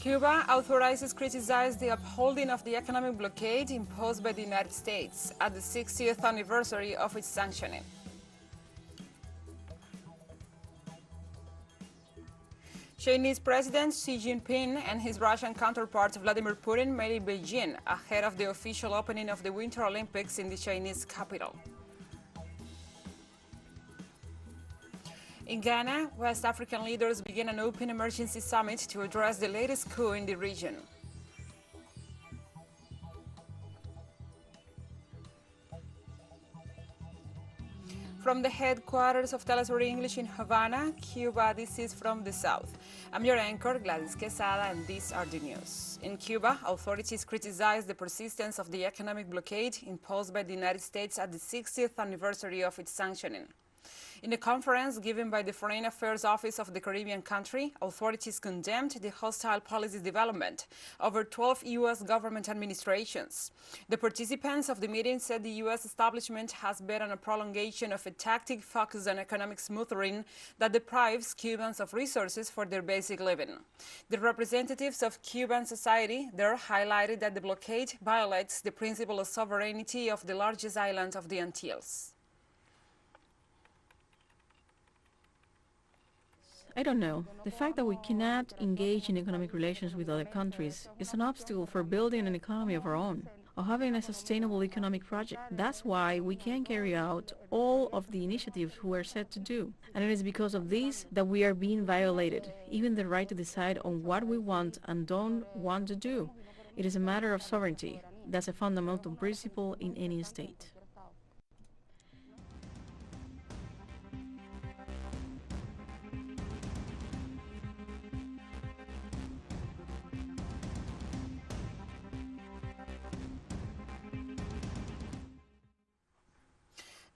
Cuba authorities criticized the upholding of the economic blockade imposed by the United States at the 60th anniversary of its sanctioning. Chinese President Xi Jinping and his Russian counterpart Vladimir Putin met in Beijing ahead of the official opening of the Winter Olympics in the Chinese capital. In Ghana, West African leaders began an open emergency summit to address the latest coup in the region. From the headquarters of TeleSUR English in Havana, Cuba, this is From the South. I'm your anchor, Gladys Quesada, and these are the news. In Cuba, authorities criticized the persistence of the economic blockade imposed by the United States at the 60th anniversary of its sanctioning. In a conference given by the Foreign Affairs Office of the Caribbean country, authorities condemned the hostile policy development over 12 U.S. government administrations. The participants of the meeting said the U.S. establishment has bet on a prolongation of a tactic focused on economic smoothing that deprives Cubans of resources for their basic living. The representatives of Cuban society there highlighted that the blockade violates the principle of sovereignty of the largest island of the Antilles. I don't know. The fact that we cannot engage in economic relations with other countries is an obstacle for building an economy of our own, or having a sustainable economic project. That's why we can't carry out all of the initiatives we are set to do. And it is because of this that we are being violated, even the right to decide on what we want and don't want to do. It is a matter of sovereignty. That's a fundamental principle in any state.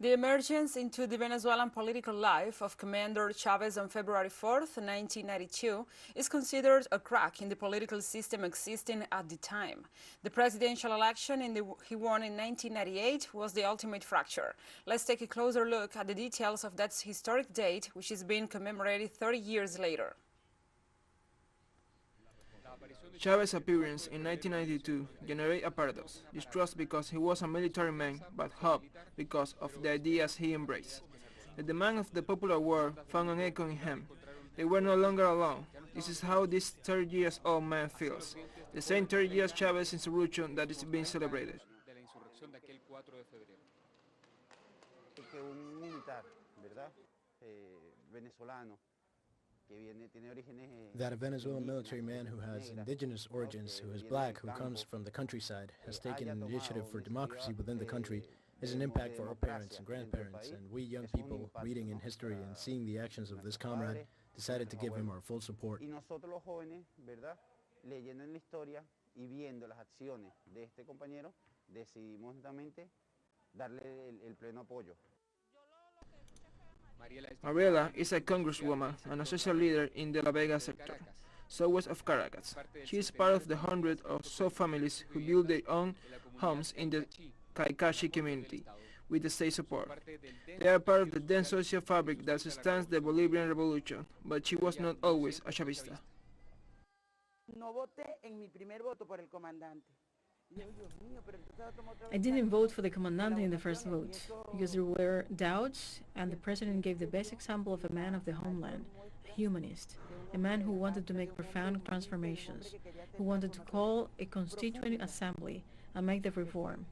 The emergence into the Venezuelan political life of Commander Chavez on February 4, 1992, is considered a crack in the political system existing at the time. The presidential election he won in 1998 was the ultimate fracture. Let's take a closer look at the details of that historic date, which is being commemorated 30 years later. Chavez's appearance in 1992 generated a paradox, distrust because he was a military man, but hope because of the ideas he embraced. The demand of the popular war found an echo in him. They were no longer alone. This is how this 30 years old man feels. The same 30 years Chavez insurrection that is being celebrated. That a Venezuelan military man who has indigenous origins, who is black, who comes from the countryside, has taken an initiative for democracy within the country is an impact for our parents and grandparents, and we young people, reading in history and seeing the actions of this comrade, decided to give him our full support. Mariela is a congresswoman and a social leader in the La Vega sector, southwest of Caracas. She is part of the 100 or so families who build their own homes in the Caicachi community with the state support. They are part of the dense social fabric that sustains the Bolivian revolution, but she was not always a Chavista. I didn't vote for the Comandante in the first vote because there were doubts, and the president gave the best example of a man of the homeland, a humanist, a man who wanted to make profound transformations, who wanted to call a constituent assembly and make the reform.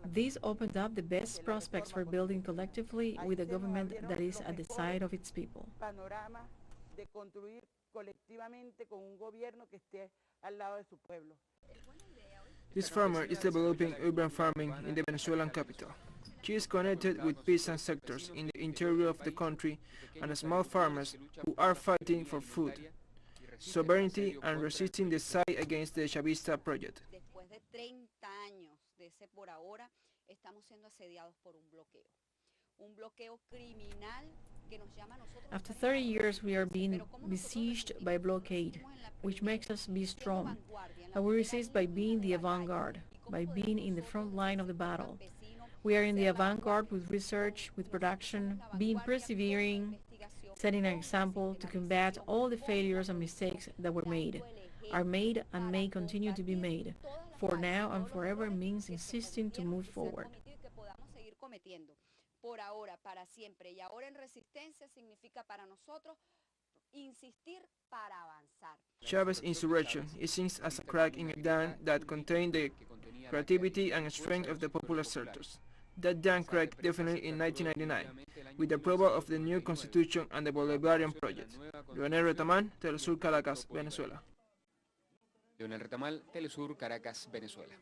This opened up the best prospects for building collectively with a government that is at the side of its people. This farmer is developing urban farming in the Venezuelan capital. She is connected with peasant sectors in the interior of the country and small farmers who are fighting for food, sovereignty, and resisting the side against the Chavista project. After 30 years, we are being besieged by a blockade, which makes us be strong. And we resist by being the avant-garde, by being in the front line of the battle. We are in the avant-garde with research, with production, being persevering, setting an example to combat all the failures and mistakes that were made. are made and may continue to be made. For now and forever means insisting to move forward. Por ahora, para siempre. Y ahora en resistencia significa para nosotros insistir para avanzar. Chavez's insurrection is seen as a crack in a dam that contained the creativity and strength of the popular sectors. That dam cracked definitely in 1999, with the approval of the new constitution and the Bolivarian project. Leonel Retamal, TeleSUR, Caracas, Venezuela. Leonel Retamal, TeleSUR, Caracas, Venezuela.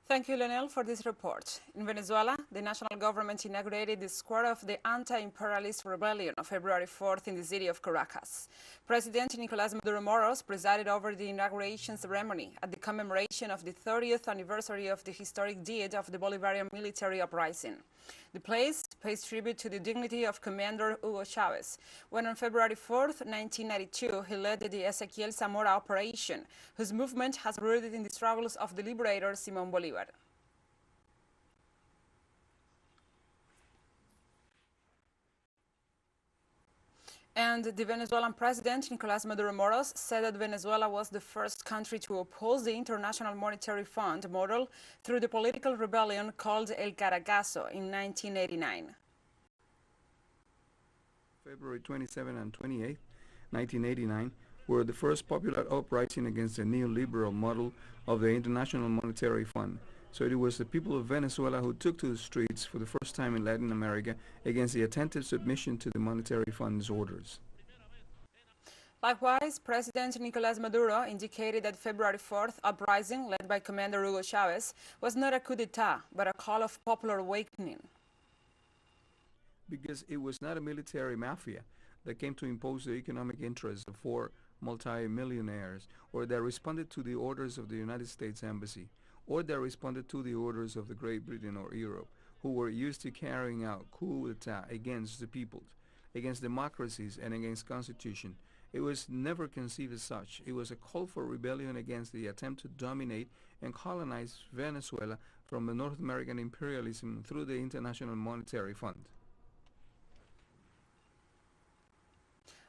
Thank you, Leonel, for this report. In Venezuela, the national government inaugurated the square of the anti-imperialist rebellion on February 4th in the city of Caracas. President Nicolás Maduro Moros presided over the inauguration ceremony at the commemoration of the 30th anniversary of the historic deed of the Bolivarian military uprising. The place pays tribute to the dignity of Commander Hugo Chavez, when on February 4th, 1992, he led the Ezequiel Zamora operation, whose movement has rooted in the struggles of the liberator Simón Bolívar. And the Venezuelan president, Nicolás Maduro Moros, said that Venezuela was the first country to oppose the International Monetary Fund model through the political rebellion called El Caracazo in 1989. February 27 and 28, 1989, were the first popular uprising against the neoliberal model of the International Monetary Fund. So it was the people of Venezuela who took to the streets for the first time in Latin America against the attempted submission to the Monetary Fund's orders. Likewise, President Nicolás Maduro indicated that February 4th uprising, led by Commander Hugo Chavez, was not a coup d'etat, but a call of popular awakening. Because it was not a military mafia that came to impose the economic interests of four multi-millionaires, or that responded to the orders of the United States Embassy, or that responded to the orders of the Great Britain or Europe, who were used to carrying out coup d'etat against the peoples, against democracies, and against constitution. It was never conceived as such. It was a call for rebellion against the attempt to dominate and colonize Venezuela from the North American imperialism through the International Monetary Fund.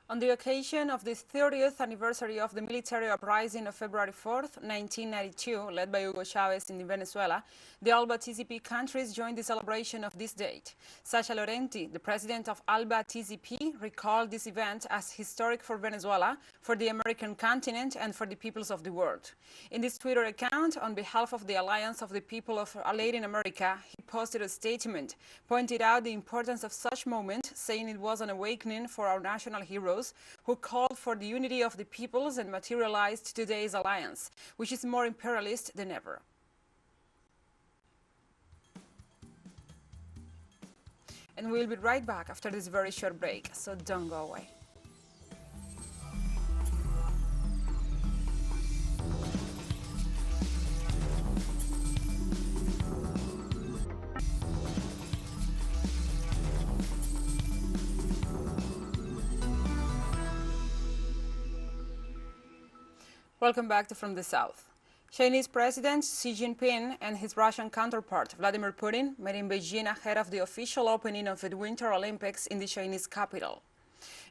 On the occasion of the 30th anniversary of the military uprising of February 4th, 1992, led by Hugo Chavez in Venezuela, the ALBA TCP countries joined the celebration of this date. Sasha Laurenti, the president of ALBA TCP, recalled this event as historic for Venezuela, for the American continent, and for the peoples of the world. In this Twitter account, on behalf of the Alliance of the People of Latin America, he posted a statement, pointed out the importance of such moment, saying it was an awakening for our national heroes who called for the unity of the peoples and materialized today's alliance, which is more imperialist than ever. And we'll be right back after this very short break, so don't go away. Welcome back to From the South. Chinese President Xi Jinping and his Russian counterpart Vladimir Putin met in Beijing ahead of the official opening of the Winter Olympics in the Chinese capital.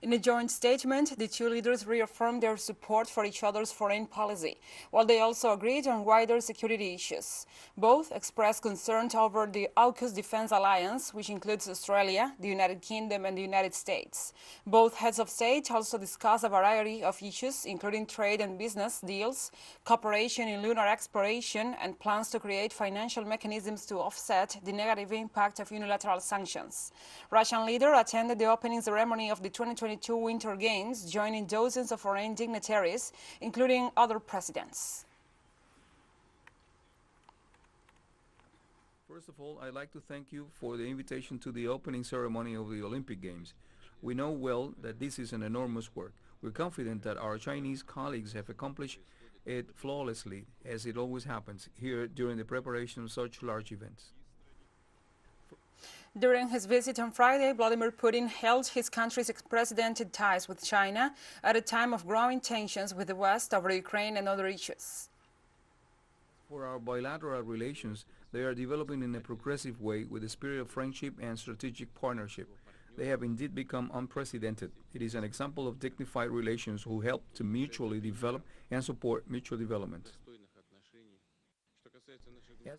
In a joint statement, the two leaders reaffirmed their support for each other's foreign policy, while they also agreed on wider security issues. Both expressed concern over the AUKUS defense alliance, which includes Australia, the United Kingdom, and the United States. Both heads of state also discussed a variety of issues, including trade and business deals, cooperation in lunar exploration, and plans to create financial mechanisms to offset the negative impact of unilateral sanctions. Russian leader attended the opening ceremony of the 2022 Winter Games, joining dozens of foreign dignitaries, including other presidents. First of all, I'd like to thank you for the invitation to the opening ceremony of the Olympic Games. We know well that this is an enormous work. We're confident that our Chinese colleagues have accomplished it flawlessly, as it always happens here during the preparation of such large events. During his visit on Friday, Vladimir Putin held his country's unprecedented ties with China at a time of growing tensions with the West over Ukraine and other issues. For our bilateral relations, they are developing in a progressive way with a spirit of friendship and strategic partnership. They have indeed become unprecedented. It is an example of dignified relations who help to mutually develop and support mutual development.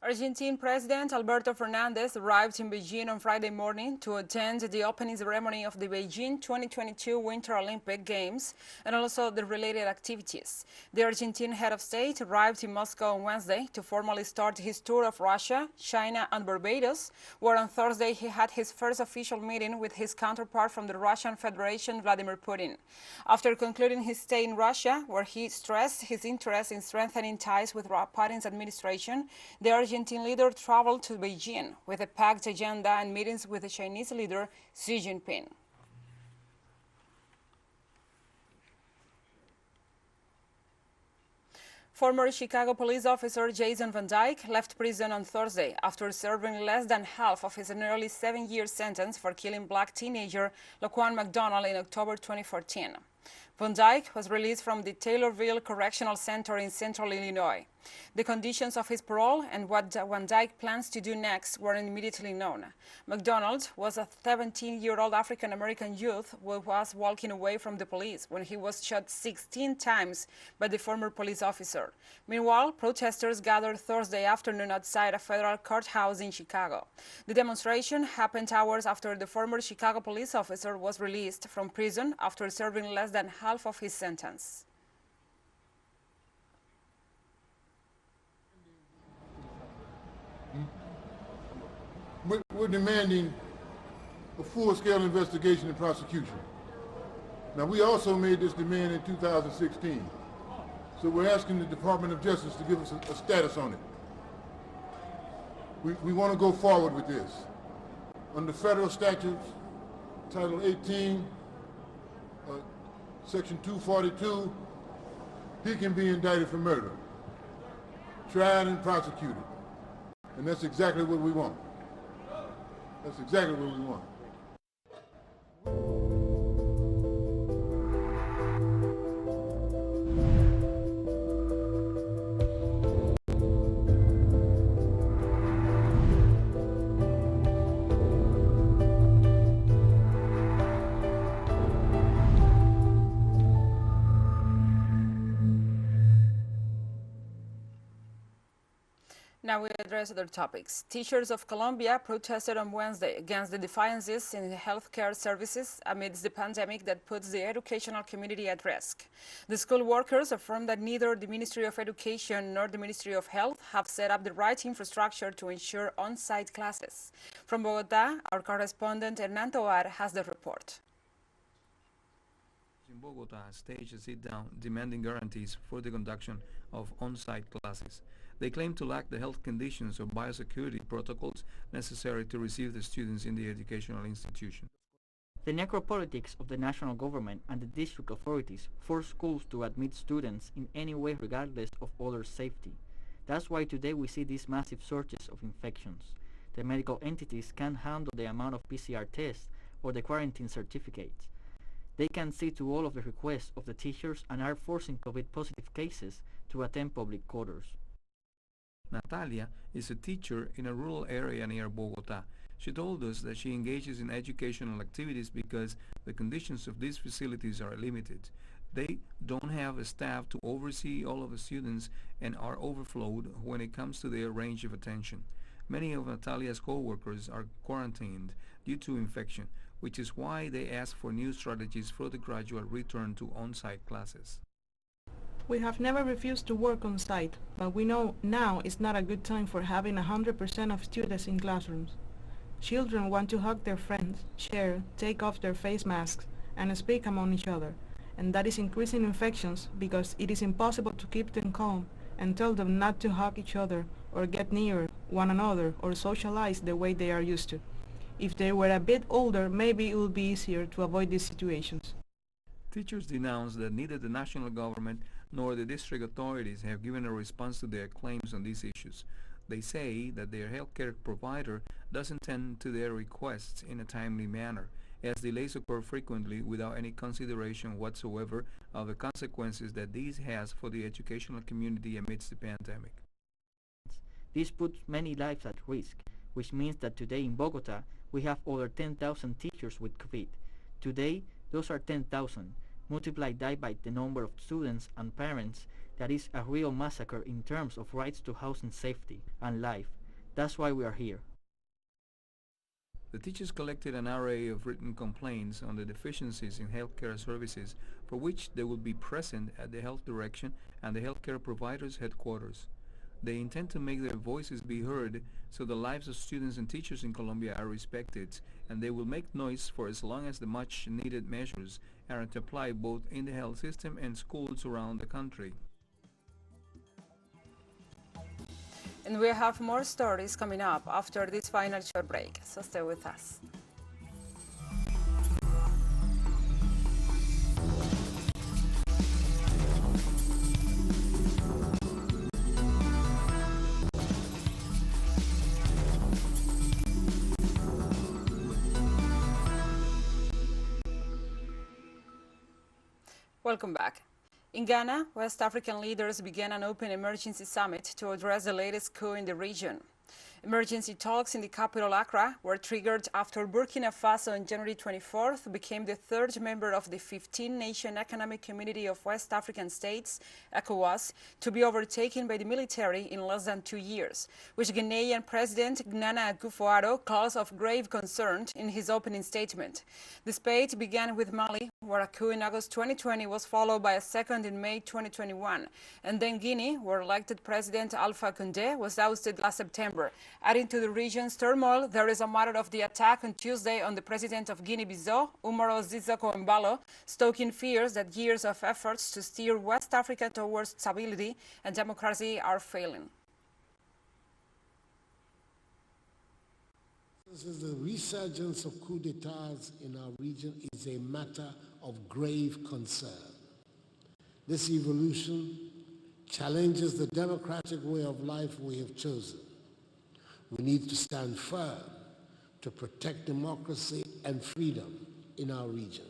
Argentine President Alberto Fernandez arrived in Beijing on Friday morning to attend the opening ceremony of the Beijing 2022 Winter Olympic Games and also the related activities. The Argentine head of state arrived in Moscow on Wednesday to formally start his tour of Russia, China and Barbados, where on Thursday he had his first official meeting with his counterpart from the Russian Federation, Vladimir Putin. After concluding his stay in Russia, where he stressed his interest in strengthening ties with Putin's administration, the Argentine leader traveled to Beijing with a packed agenda and meetings with the Chinese leader Xi Jinping. Former Chicago police officer Jason Van Dyke left prison on Thursday after serving less than half of his nearly 7-year sentence for killing black teenager Laquan McDonald in October 2014. Van Dyke was released from the Taylorville Correctional Center in central Illinois. The conditions of his parole and what Van Dyke plans to do next weren't immediately known. McDonald was a 17-year-old African-American youth who was walking away from the police when he was shot 16 times by the former police officer. Meanwhile, protesters gathered Thursday afternoon outside a federal courthouse in Chicago. The demonstration happened hours after the former Chicago police officer was released from prison after serving less than half of his sentence. We're demanding a full-scale investigation and prosecution. Now, we also made this demand in 2016. So we're asking the Department of Justice to give us a status on it. We want to go forward with this. Under federal statutes, Title 18, Section 242, he can be indicted for murder, tried and prosecuted. And that's exactly what we want. That's exactly what we want. Now we address other topics. Teachers of Colombia protested on Wednesday against the defiances in healthcare services amidst the pandemic that puts the educational community at risk. The school workers affirmed that neither the Ministry of Education nor the Ministry of Health have set up the right infrastructure to ensure on-site classes. From Bogotá, our correspondent Hernán Tovar has the report. In Bogotá, staged a sit-down demanding guarantees for the conduction of on-site classes. They claim to lack the health conditions or biosecurity protocols necessary to receive the students in the educational institution. The necropolitics of the national government and the district authorities force schools to admit students in any way regardless of other safety. That's why today we see these massive surges of infections. The medical entities can't handle the amount of PCR tests or the quarantine certificates. They can see to all of the requests of the teachers and are forcing COVID-positive cases to attend public quarters. Natalia is a teacher in a rural area near Bogotá. She told us that she engages in educational activities because the conditions of these facilities are limited. They don't have a staff to oversee all of the students and are overflowed when it comes to their range of attention. Many of Natalia's co-workers are quarantined due to infection, which is why they ask for new strategies for the gradual return to on-site classes. We have never refused to work on site, but we know now is not a good time for having 100% of students in classrooms. Children want to hug their friends, share, take off their face masks, and speak among each other, and that is increasing infections because it is impossible to keep them calm and tell them not to hug each other or get near one another or socialize the way they are used to. If they were a bit older, maybe it would be easier to avoid these situations. Teachers denounce that neither the national government nor the district authorities have given a response to their claims on these issues. They say that their healthcare provider doesn't tend to their requests in a timely manner, as delays occur frequently without any consideration whatsoever of the consequences that this has for the educational community amidst the pandemic. This puts many lives at risk. which means that today in Bogota we have over 10,000 teachers with COVID. Today, those are 10,000. Multiply that by the number of students and parents, that is a real massacre in terms of rights to housing safety and life. That's why we are here. The teachers collected an array of written complaints on the deficiencies in healthcare services for which they will be present at the health direction and the healthcare providers' headquarters. They intend to make their voices be heard so the lives of students and teachers in Colombia are respected, and they will make noise for as long as the much needed measures are applied both in the health system and schools around the country. And we have more stories coming up after this final short break, so stay with us. Welcome back. In Ghana, West African leaders began an open emergency summit to address the latest coup in the region. Emergency talks in the capital Accra were triggered after Burkina Faso on January 24th became the third member of the 15-nation Economic Community of West African States, ECOWAS, to be overtaken by the military in less than 2 years, which Ghanaian President Nana Akufo-Addo calls of grave concern in his opening statement. The spate began with Mali, where a coup in August 2020 was followed by a second in May 2021, and then Guinea, where elected President Alpha Condé was ousted last September. Adding to the region's turmoil, there is a matter of the attack on Tuesday on the president of Guinea-Bissau, Umaro Sissoco Embalo, stoking fears that years of efforts to steer West Africa towards stability and democracy are failing. The resurgence of coup d'etats in our region is a matter of grave concern. This evolution challenges the democratic way of life we have chosen. We need to stand firm to protect democracy and freedom in our region.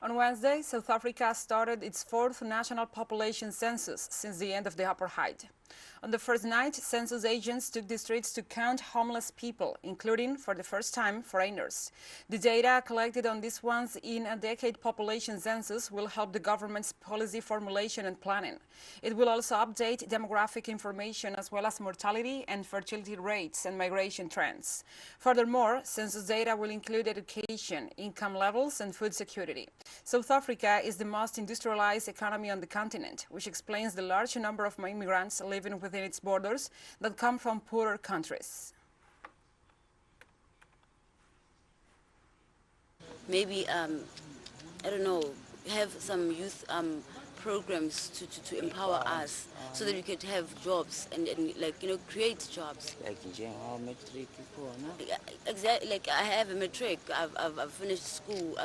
On Wednesday, South Africa started its fourth national population census since the end of the apartheid. On the first night, census agents took the streets to count homeless people, including, for the first time, foreigners. The data collected on this once-in-a-decade population census will help the government's policy formulation and planning. It will also update demographic information as well as mortality and fertility rates and migration trends. Furthermore, census data will include education, income levels, and food security. South Africa is the most industrialized economy on the continent, which explains the large number of immigrants living within its borders that come from poorer countries. Maybe, I don't know, have some youth programs to empower us so that we could have jobs and like, you know, create jobs. Like general matric, exactly, like I have a matric, I've finished school,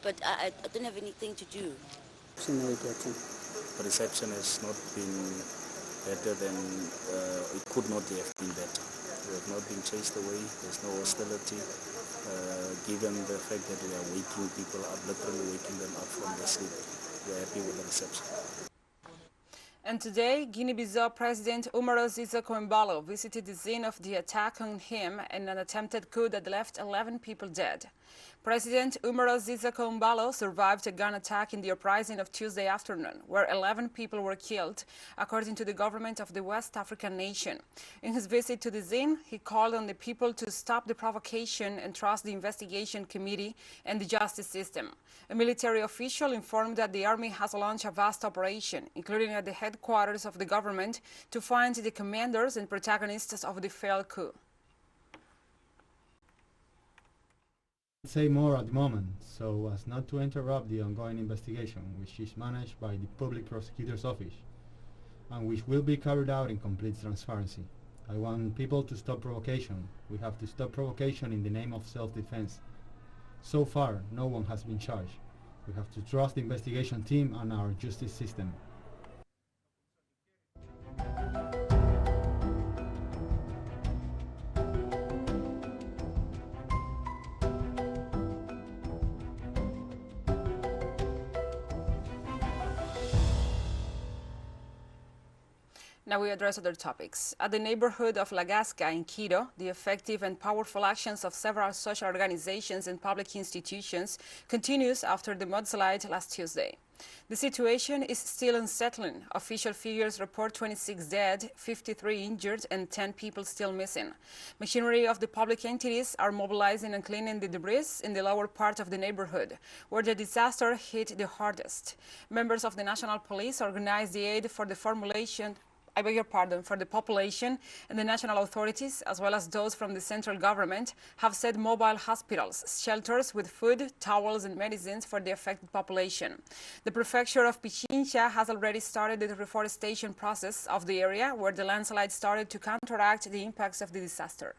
but I don't have anything to do. The reception has not been better than, it could not have been better. We have not been chased away, there's no hostility, given the fact that we are waking people up, literally waking them up from their sleep. We are happy with the reception. And today, Guinea-Bissau President Umaro Sissoco Embalo visited the scene of the attack on him in an attempted coup that left 11 people dead. President Umaro Sissoco Embalo survived a gun attack in the uprising of Tuesday afternoon, where 11 people were killed, according to the government of the West African nation. In his visit to the scene, he called on the people to stop the provocation and trust the investigation committee and the justice system. A military official informed that the army has launched a vast operation, including at the headquarters of the government, to find the commanders and protagonists of the failed coup. Say more at the moment, so as not to interrupt the ongoing investigation, which is managed by the Public Prosecutor's Office, and which will be carried out in complete transparency. I want people to stop provocation. We have to stop provocation in the name of self-defense. So far, no one has been charged. We have to trust the investigation team and our justice system. Now we address other topics. At the neighborhood of La Gasca in Quito, the effective and powerful actions of several social organizations and public institutions continues after the mudslide last Tuesday. The situation is still unsettling. Official figures report 26 dead, 53 injured, and 10 people still missing. Machinery of the public entities are mobilizing and cleaning the debris in the lower part of the neighborhood, where the disaster hit the hardest. Members of the National Police organized the aid for the for the population, and the national authorities, as well as those from the central government, have set mobile hospitals, shelters with food, towels, and medicines for the affected population. The prefecture of Pichincha has already started the reforestation process of the area where the landslide started to counteract the impacts of the disaster.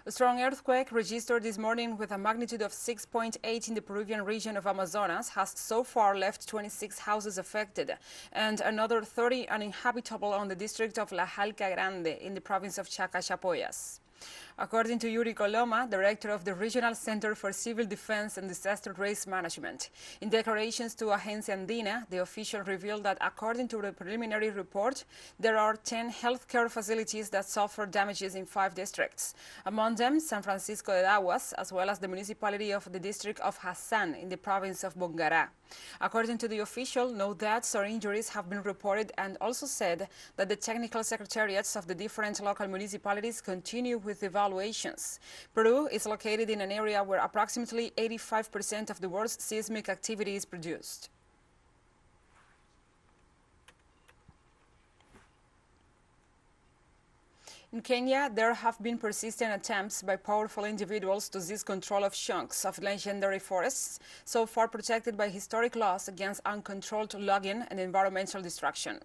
A strong earthquake registered this morning with a magnitude of 6.8 in the Peruvian region of Amazonas has so far left 26 houses affected and another 30 uninhabitable on the district of La Jalca Grande in the province of Chacachapoyas. According to Yuri Coloma, director of the Regional Center for Civil Defense and Disaster Risk Management, in declarations to Agencia Andina, the official revealed that according to the preliminary report, there are 10 healthcare facilities that suffer damages in 5 districts, among them San Francisco de Aguas, as well as the municipality of the district of Hassan in the province of Bongará. According to the official, no deaths or injuries have been reported, and also said that the technical secretariats of the different local municipalities continue with evaluations. Peru is located in an area where approximately 85% of the world's seismic activity is produced. In Kenya, there have been persistent attempts by powerful individuals to seize control of chunks of legendary forests, so far protected by historic laws against uncontrolled logging and environmental destruction.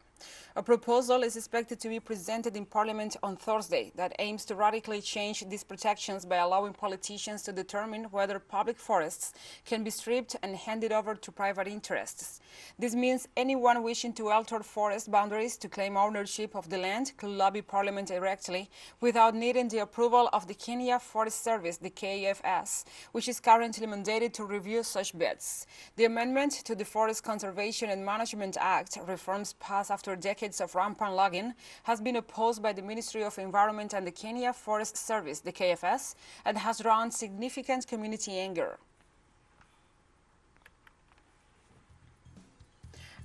A proposal is expected to be presented in Parliament on Thursday that aims to radically change these protections by allowing politicians to determine whether public forests can be stripped and handed over to private interests. This means anyone wishing to alter forest boundaries to claim ownership of the land could lobby Parliament directly without needing the approval of the Kenya Forest Service, the KFS, which is currently mandated to review such bids. The amendment to the Forest Conservation and Management Act, reforms passed after decades of rampant logging, has been opposed by the Ministry of Environment and the Kenya Forest Service, the KFS, and has drawn significant community anger.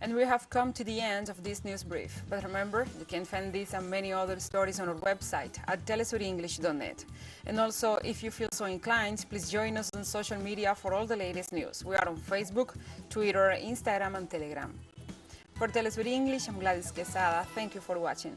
And we have come to the end of this news brief. But remember, you can find these and many other stories on our website at telesurenglish.net. And also, if you feel so inclined, please join us on social media for all the latest news. We are on Facebook, Twitter, Instagram, and Telegram. For TeleSUR English, I'm Gladys Quesada. Thank you for watching.